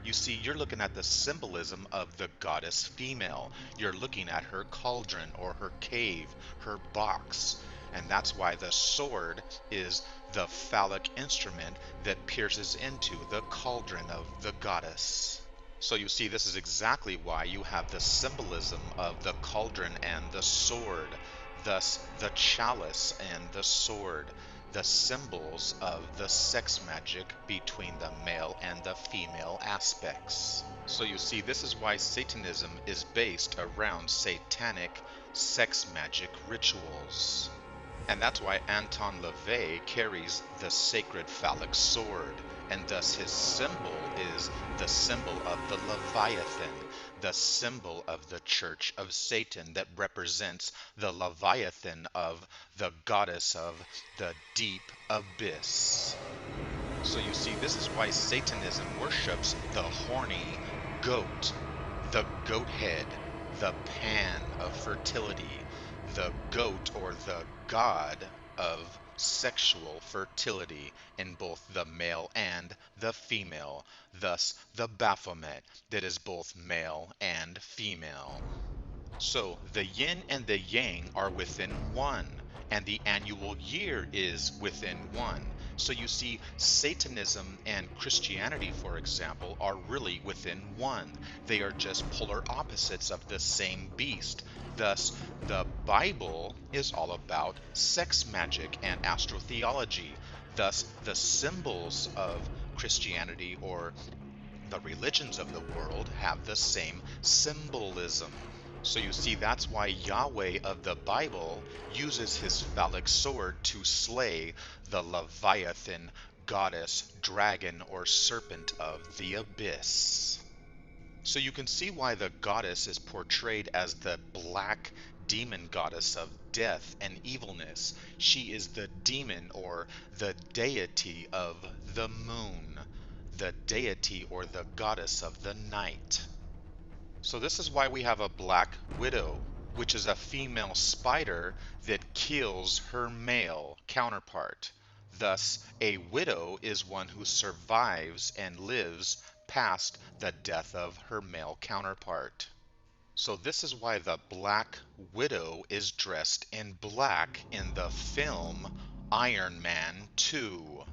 You see, you're looking at the symbolism of the goddess female. You're looking at her cauldron or her cave, her box. And that's why the sword is the phallic instrument that pierces into the cauldron of the goddess. So you see, this is exactly why you have the symbolism of the cauldron and the sword, thus the chalice and the sword, the symbols of the sex magic between the male and the female aspects. So you see, this is why Satanism is based around satanic sex magic rituals. And that's why Anton LaVey carries the sacred phallic sword, and thus his symbol is the symbol of the Leviathan, the symbol of the Church of Satan that represents the Leviathan of the goddess of the deep abyss. So you see, this is why Satanism worships the horny goat, the goat head, the Pan of fertility, the goat or the god of sexual fertility in both the male and the female, thus the Baphomet that is both male and female. So the yin and the yang are within one, and the annual year is within one. So you see, Satanism and Christianity, for example, are really within one. They are just polar opposites of the same beast. Thus, the Bible is all about sex magic and astrotheology. Thus, the symbols of Christianity or the religions of the world have the same symbolism. So you see, that's why Yahweh of the Bible uses his phallic sword to slay the Leviathan, goddess, dragon, or serpent of the abyss. So you can see why the goddess is portrayed as the black demon goddess of death and evilness. She is the demon or the deity of the moon, the deity or the goddess of the night. So this is why we have a black widow, which is a female spider that kills her male counterpart. Thus, a widow is one who survives and lives past the death of her male counterpart. So this is why the Black Widow is dressed in black in the film Iron Man 2,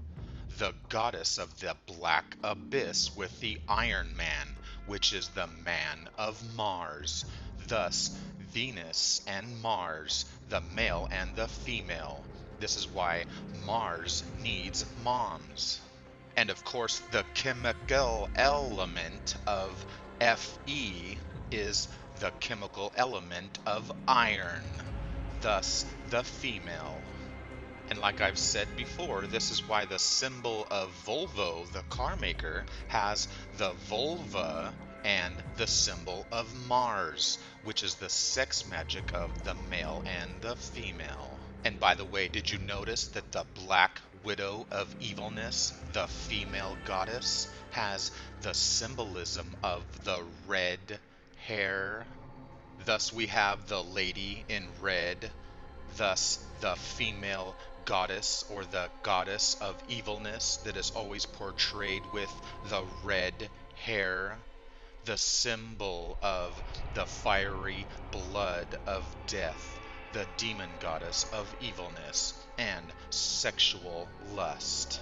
the goddess of the black abyss with the Iron Man, which is the man of Mars. Thus, Venus and Mars, the male and the female. This is why Mars needs moms. And of course, the chemical element of Fe is the chemical element of iron, thus the female. And like I've said before, this is why the symbol of Volvo, the car maker, has the vulva and the symbol of Mars, which is the sex magic of the male and the female. And by the way, did you notice that the Black Widow of evilness, the female goddess, has the symbolism of the red hair? Thus we have the lady in red, thus the female goddess or the goddess of evilness that is always portrayed with the red hair, the symbol of the fiery blood of death, the demon goddess of evilness and sexual lust.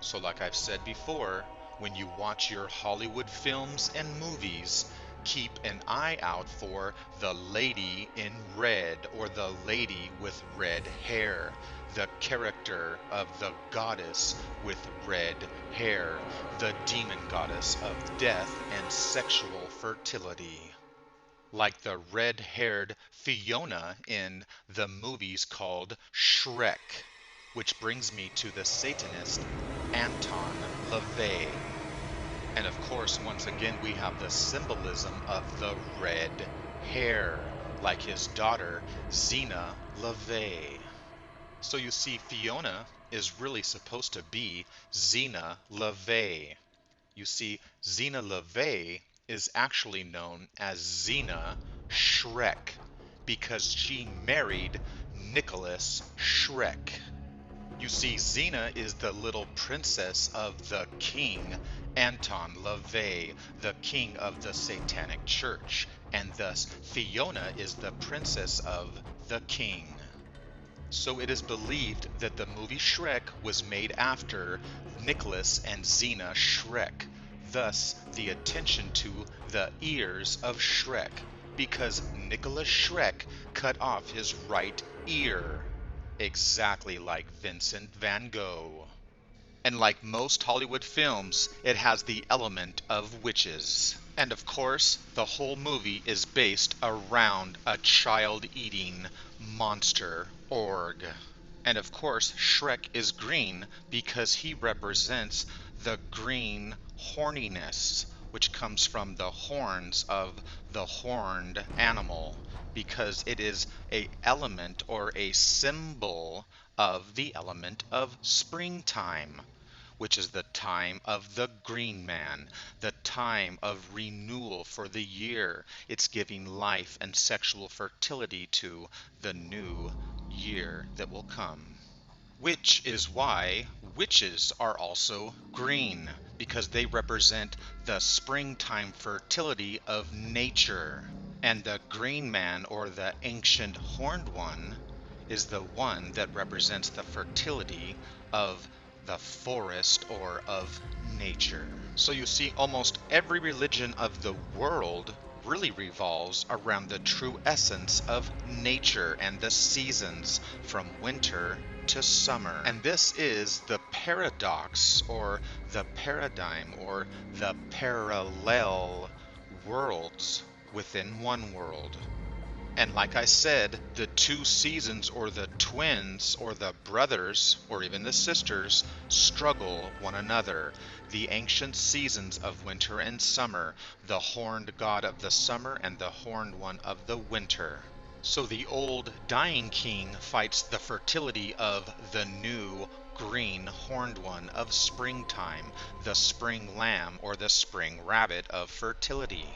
So like I've said before, when you watch your Hollywood films and movies, keep an eye out for the lady in red or the lady with red hair, the character of the goddess with red hair, the demon goddess of death and sexual fertility. Like the red-haired Fiona in the movies called Shrek, which brings me to the Satanist Anton LaVey. And of course, once again, we have the symbolism of the red hair, like his daughter, Zena LaVey. So you see, Fiona is really supposed to be Zena LaVey. You see, Zena LaVey is actually known as Zena Shrek because she married Nicholas Shrek. You see, Xena is the little princess of the king Anton LaVey, the king of the Satanic Church, and thus Fiona is the princess of the king. So it is believed that the movie Shrek was made after Nicholas and Xena Shrek, thus the attention to the ears of Shrek, because Nicholas Shrek cut off his right ear, exactly like Vincent van Gogh. And like most Hollywood films, it has the element of witches. And of course, the whole movie is based around a child-eating monster org. And of course, Shrek is green because he represents the green horniness, which comes from the horns of the horned animal, because it is a element or a symbol of the element of springtime, which is the time of the green man, the time of renewal for the year. It's giving life and sexual fertility to the new year that will come. Which is why witches are also green, because they represent the springtime fertility of nature. And the green man, or the ancient horned one, is the one that represents the fertility of the forest or of nature. So you see, almost every religion of the world really revolves around the true essence of nature and the seasons from winter to summer. And this is the paradox, or the paradigm, or the parallel worlds within one world. And like I said, the two seasons, or the twins, or the brothers, or even the sisters, struggle one another. The ancient seasons of winter and summer, the horned god of the summer and the horned one of the winter. So the old dying king fights the fertility of the new green horned one of springtime, the spring lamb or the spring rabbit of fertility.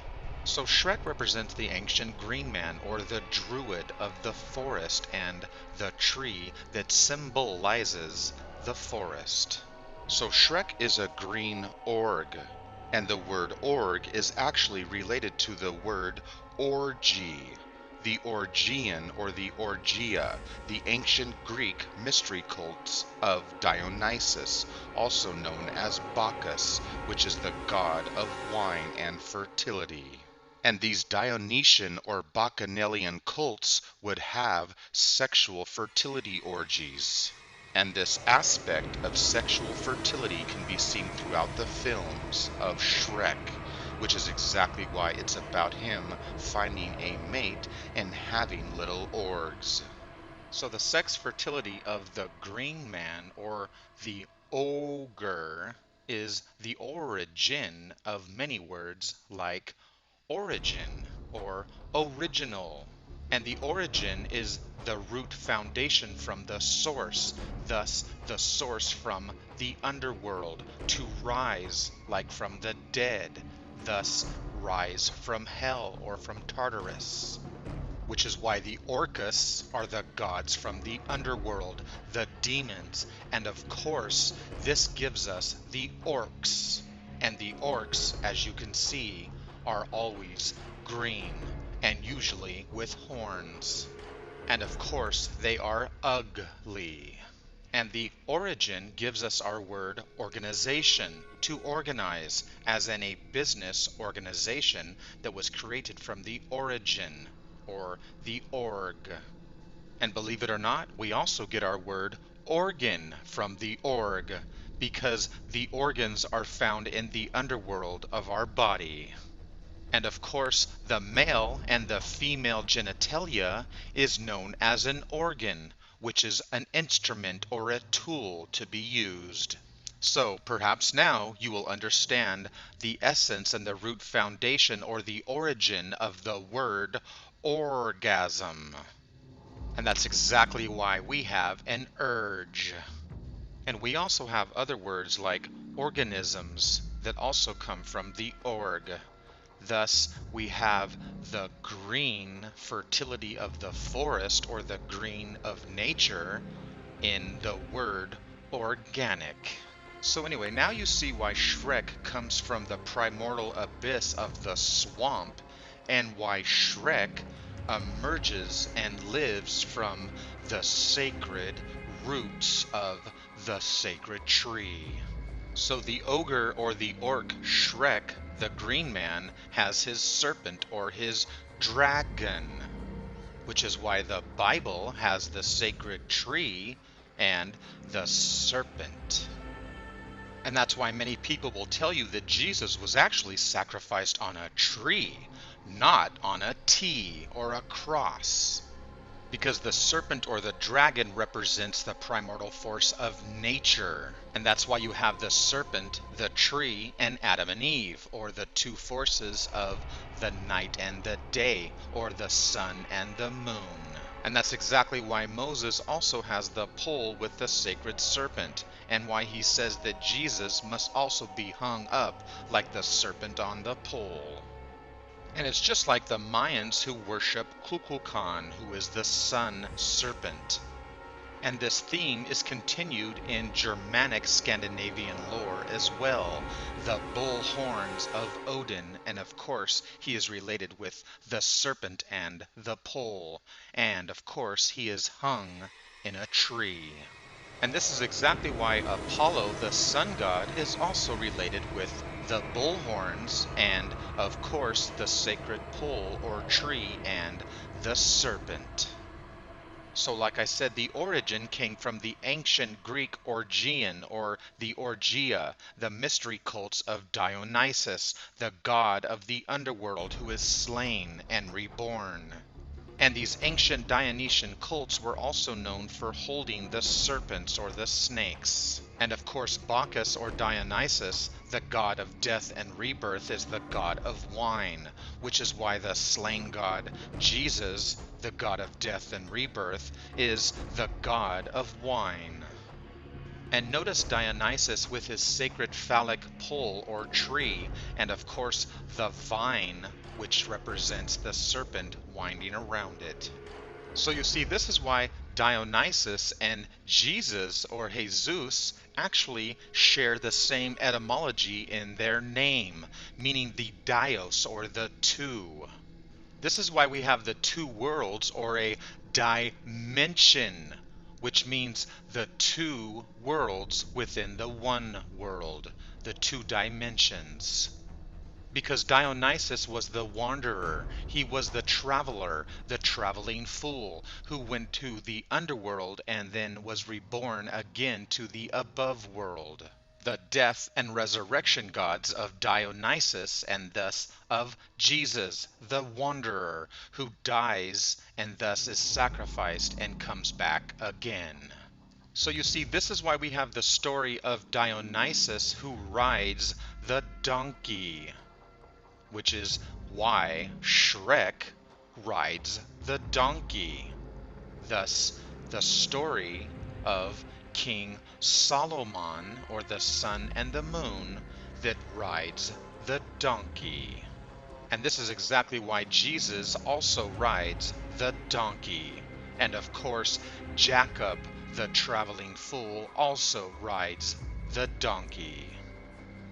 So Shrek represents the ancient green man, or the druid of the forest, and the tree that symbolizes the forest. So Shrek is a green org, and the word org is actually related to the word orgy, the Orgian or the Orgia, the ancient Greek mystery cults of Dionysus, also known as Bacchus, which is the god of wine and fertility. And these Dionysian or Bacchanalian cults would have sexual fertility orgies. And this aspect of sexual fertility can be seen throughout the films of Shrek, which is exactly why it's about him finding a mate and having little orgs. So the sex fertility of the green man, or the ogre, is the origin of many words like origin or original. And the origin is the root foundation from the source, thus the source from the underworld, to rise like from the dead, thus rise from hell or from Tartarus. Which is why the Orcus are the gods from the underworld, the demons, and of course this gives us the orcs. And the orcs, as you can see, are always green, and usually with horns. And of course they are ugly. And the origin gives us our word organization, to organize, as in a business organization that was created from the origin, or the org. And believe it or not, we also get our word organ from the org, because the organs are found in the underworld of our body. And of course, the male and the female genitalia is known as an organ, which is an instrument or a tool to be used. So perhaps now you will understand the essence and the root foundation, or the origin of the word orgasm. And that's exactly why we have an urge. And we also have other words like organisms that also come from the org. Thus, we have the green fertility of the forest, or the green of nature, in the word organic. So anyway, now you see why Shrek comes from the primordial abyss of the swamp, and why Shrek emerges and lives from the sacred roots of the sacred tree. So the ogre or the orc Shrek, the green man, has his serpent or his dragon, which is why the Bible has the sacred tree and the serpent. And that's why many people will tell you that Jesus was actually sacrificed on a tree, not on a T or a cross. Because the serpent or the dragon represents the primordial force of nature. And that's why you have the serpent, the tree, and Adam and Eve, or the two forces of the night and the day, or the sun and the moon. And that's exactly why Moses also has the pole with the sacred serpent, and why he says that Jesus must also be hung up like the serpent on the pole. And it's just like the Mayans who worship Kukulkan, who is the sun serpent. And this theme is continued in Germanic Scandinavian lore as well. The bull horns of Odin, and of course he is related with the serpent and the pole. And of course he is hung in a tree. And this is exactly why Apollo, the sun god, is also related with the bullhorns and, of course, the sacred pole or tree and the serpent. So like I said, the origin came from the ancient Greek Orgian or the Orgia, the mystery cults of Dionysus, the god of the underworld who is slain and reborn. And these ancient Dionysian cults were also known for holding the serpents or the snakes. And of course, Bacchus or Dionysus, the god of death and rebirth, is the god of wine, which is why the slain god Jesus, the god of death and rebirth, is the god of wine. And notice Dionysus with his sacred phallic pole or tree, and of course the vine, which represents the serpent winding around it. So you see, this is why Dionysus and Jesus or Jesus actually share the same etymology in their name, meaning the dios or the two. This is why we have the two worlds or a dimension, which means the two worlds within the one world, the two dimensions. Because Dionysus was the wanderer, he was the traveler, the traveling fool, who went to the underworld and then was reborn again to the above world. The death and resurrection gods of Dionysus and thus of Jesus, the wanderer, who dies and thus is sacrificed and comes back again. So you see, this is why we have the story of Dionysus who rides the donkey, which is why Shrek rides the donkey. Thus, the story of King Solomon, or the sun and the moon, that rides the donkey. And this is exactly why Jesus also rides the donkey. And of course, Jacob, the traveling fool, also rides the donkey.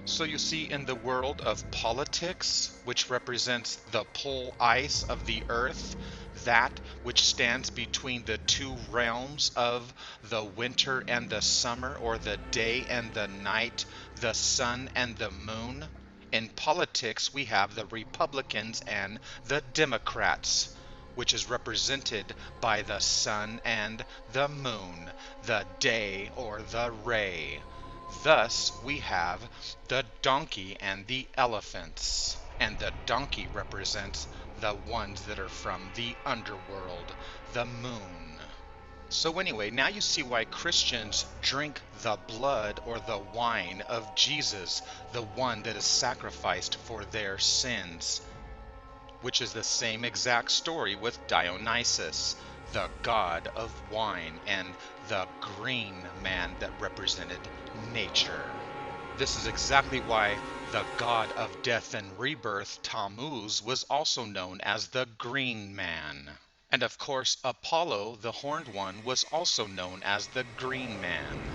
So you see, in the world of politics, which represents the pole ice of the earth, that which stands between the two realms of the winter and the summer, or the day and the night, the sun and the moon. In politics, we have the Republicans and the Democrats, which is represented by the sun and the moon, the day or the ray. Thus, we have the donkey and the elephants. And the donkey represents the ones that are from the underworld, the moon. So anyway, now you see why Christians drink the blood or the wine of Jesus, the one that is sacrificed for their sins, which is the same exact story with Dionysus, the god of wine, and the green man that represented nature. This is exactly why the god of death and rebirth, Tammuz, was also known as the green man. And of course, Apollo, the horned one, was also known as the green man.